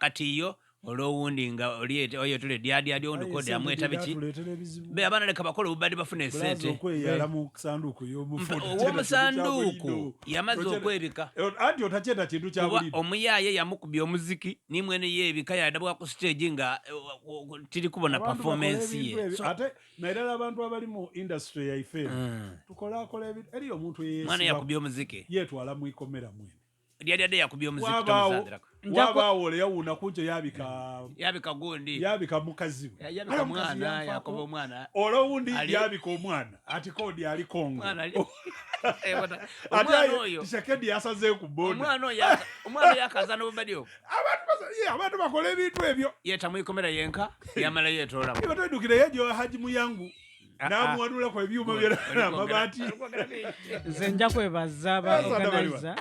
kati yo olowundi nga oliete oyo tule diadi ondo kode amweta biki be abana leka bakola ubadi bafune sente okweyala mu sanduku y'omufuta owo sanduku yamaze okwebika anti otacheta kintu kya bulido omuyaye yamukubye omuziki ni mwene yebika yadabwa ku stage nga tiri kubona performance ye ate naidala abantu abali mu industry ya ife tukola eri omuntu yesi mwana yakubye omuziki yetwala mu ikomera mwene diadi yakubye omuziki tomuzandirako wabawo le yawuna kunje yabika gundi yabika mukazi we yabika mwana yakoba omwana olowundi yabika omwana ati kodi ali kongo omwana oyo tishakedi yasaze ku boda omwana yakaza no badio abantu bakola ebintu ebyo yeta mu ikomera yenka yamala yetola ibatodukire yejo haji muyangu namwadula kwa ebyuma byera mabati nze nja kwebaza abaorganiza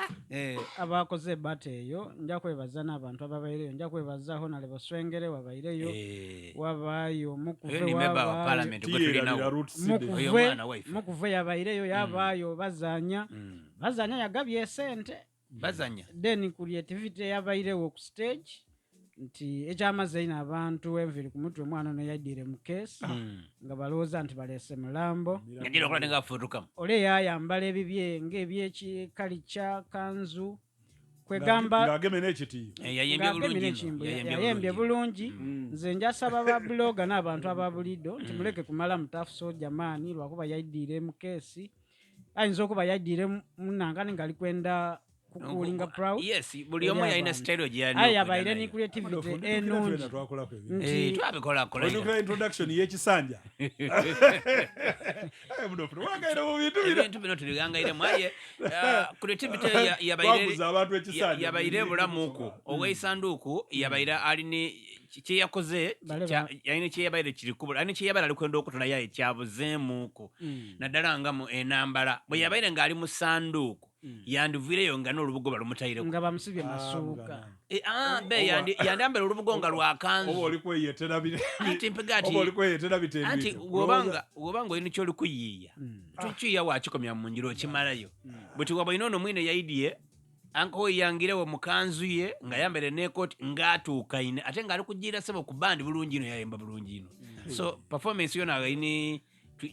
abakoze bateyo nja kwebaza n'abantu ababaireyo nja kwebaza Honorable Swengere wabaireyo wabayo mukuve yabaireyo yabayo bazanya yagabye sente bazanya then creativity yabairewo ku stage nti ekyamaze ina abantu enviri ku mutwe mwana no yadire mu case nga balooza nti balese mulambo ngiro kola nga futuka ole yayambala ebibye ng'ebyeki kalicha kanzu kwegamba ngageme n'ekiti yayembye bulungi nze njasaba ba blogger n'abantu ababulido nti muleke kumala mutafu soja mani lwakuba yadire mu case ayinza okuba yadire munangani ngali kwenda kukulinga proud yes buli omo yaina style gyani ayabaire ni creativity enungi twabikola kola introduction y'ekisanja Mudofu wagaira mu bintu bino tuligangaire mwaye creativity yabaire bulamuko oweisanduku yabaire alini kiyakoze yaine kiyabaire kiri kubula ani kiyabaire alikwenda okutona yaye kyabuzeemuko naddala nga mu enambala bwe yabaire ngali mu sanduku yandivireyo nga n'olubugo balumutayire nga bamusibye masuuka be yandambala olubugo nga lwakanzu oba olikweyetera bitendo anti wobanga oyina kyoli kuyiiya tukiyiya wakikomya mu njiro okimalayo buti waba ino ono mwine yaidiye anko yangirewo mukanzu ye nga yambere nekoti ngatuuka ine ate nga ali kugira sebo ku bandi bulungi ino yayimba bulungi ino so performance yona gaini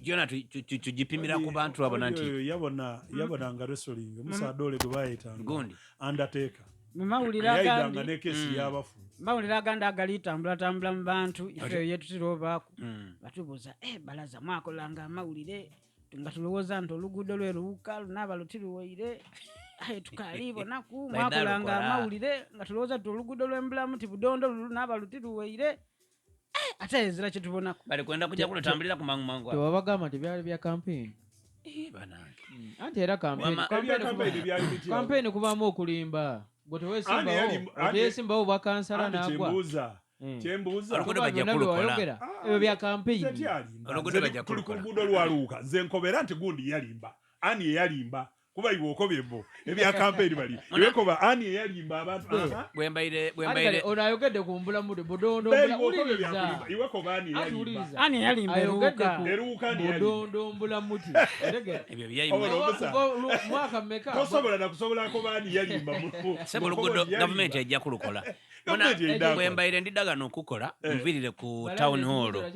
jona tujipimira ku bantu abona nti yabona nga wrestling musadole gwe bayitanga gundi undertaker yayidanga nekesi yabafu mawulira ganda agalitambula mu bantu ife yetu tirobaako batubuuza balaza mwakolanga amawulire nga tulowooza nti oluguudo lwe luwuka lunaaba lutiruwaire tukalibo naku mwakolanga amawulire nga tulowooza nti oluguudo lw'embulamu ti budondo lunaaba lutiruwaire ate ezira kye tubonako bali kwenda kujja kulutambulira ku mangu tewabagamba nti byali bya campaign anti era campaign kubaamu okulimba gwe teweesimbawo bwakansala naagwa kyembuuza ebyo bya campaign tuli ku luguudo lwaluuka nze nkobera nti gundi yalimba ani eyalimba kuba iwe okobyebo ebya campaign bali iwekoba ani eyalimba abantu bwembaire onayogedde kumbula mude bodondo mbula iwekoba ani eyalimba eruuka bodondo mbula muti ebyo byayimba mwaka mmeka tosobola nakusobola ko bani yalimba mu sebo luguudo government ejja kulukola bwembaire ndidagano okukola nvirire ku town hall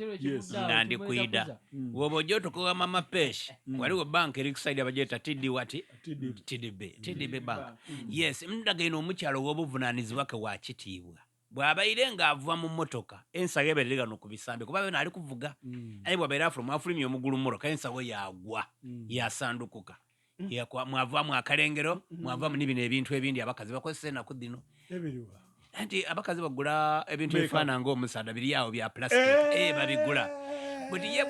nga ndi kwida wobo joto ko mama pesh waliwo bank erikuside abajeta TDB bank yes ndageno omukyalo w'obuvunanyizibwa ke wakitiibwa bw'abaire ng'ava mu mmotoka ensaga ebeereragano ku bisambi kuba bena ali kuvuga aye bw'abaire afulumye omugulu mmotoka ensawo yagwa yasandukuka mwavaamu akalengero mwavaamu n'ibino ebintu ebindi abakazi bakozesa enaku dino anti abakazi bagula ebintu ebifaana ng'omusaada biri awo bya plastic babigula buti ye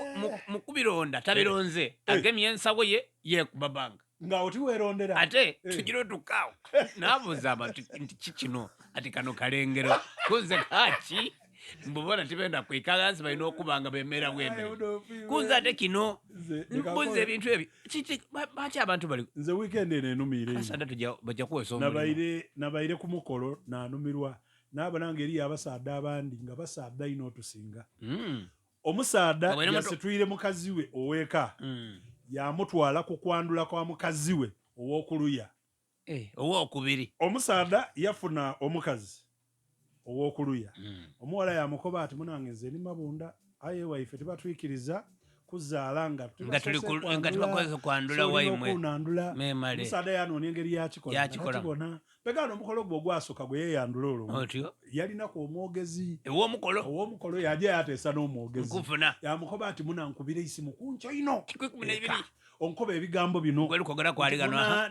mukubironda tabironze agemye ensawo ye kubabanga nga oti werondera ate tujiro tukawo nabuza abantu nti kikino ati kano kalengero kuze kaki mbona tibenda kwikaganzi balina okubanga bemera bwembe kuze ate kino mbuze ebintu ebi kiti baki abantu bali nze weekend enumire asanda bajja kuwesa nabaire ku mukolo nanumirwa n'abananga eri abasaada abandi nga basaada ino otusinga omusaada yasitwire mukazi we oweka yamutwala ku kwandula kwa mukazi we ow'okuluya ow'okubiri omusaada yafuna omukazi owokuluya omuwala yamukoba ati munange nze ni mabunda aye waife tebatwikiriza kuzaala nga tubakozesa kwandula waimwe musaada yanoonya engeri yakikola pegano omukolo gwo gwasooka gwe yeyandula olwo yalinaku omwogezi ow'omukolo yaja yateesa n'omwogezi yamukoba ati munankubira isimu kunkyo ino onkoba ebigambo bino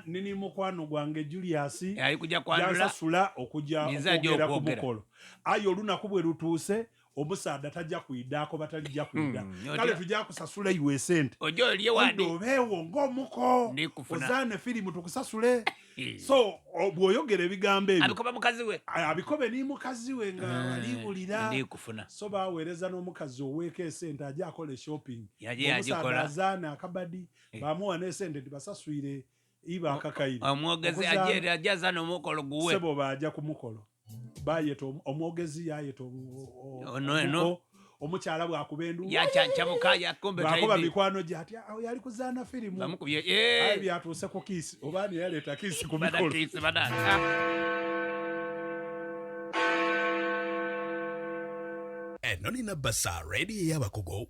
nini mukwano gwange Julius yansasula okujja okwogera ku mukolo aye olunaku bwe lutuuse omusaada tajja kuidaako batalijja kuida kale tujja kusasula iwe sente obeewo ng'omuko ozaane firimu tukusasule so bw'oyogera ebigambo ebyo abikobe ni mukazi we nga aliwulira so baweereza n'omukazi oweeko esente ajja akola shopping omusaada azaane akabadi bamuwa n'esente tibasaswire iba akakaire omwogezi ajja n'omukolo guwe sebo bajja ku mukolo bayeta omwogezi yayeta omukyala bwakuba endu bakuba mikwano gye ati yali kuzaana firimu byatuuse ku kiisi obaani yaleeta kiisi ku mikolo eno nina basa ready y'abakugu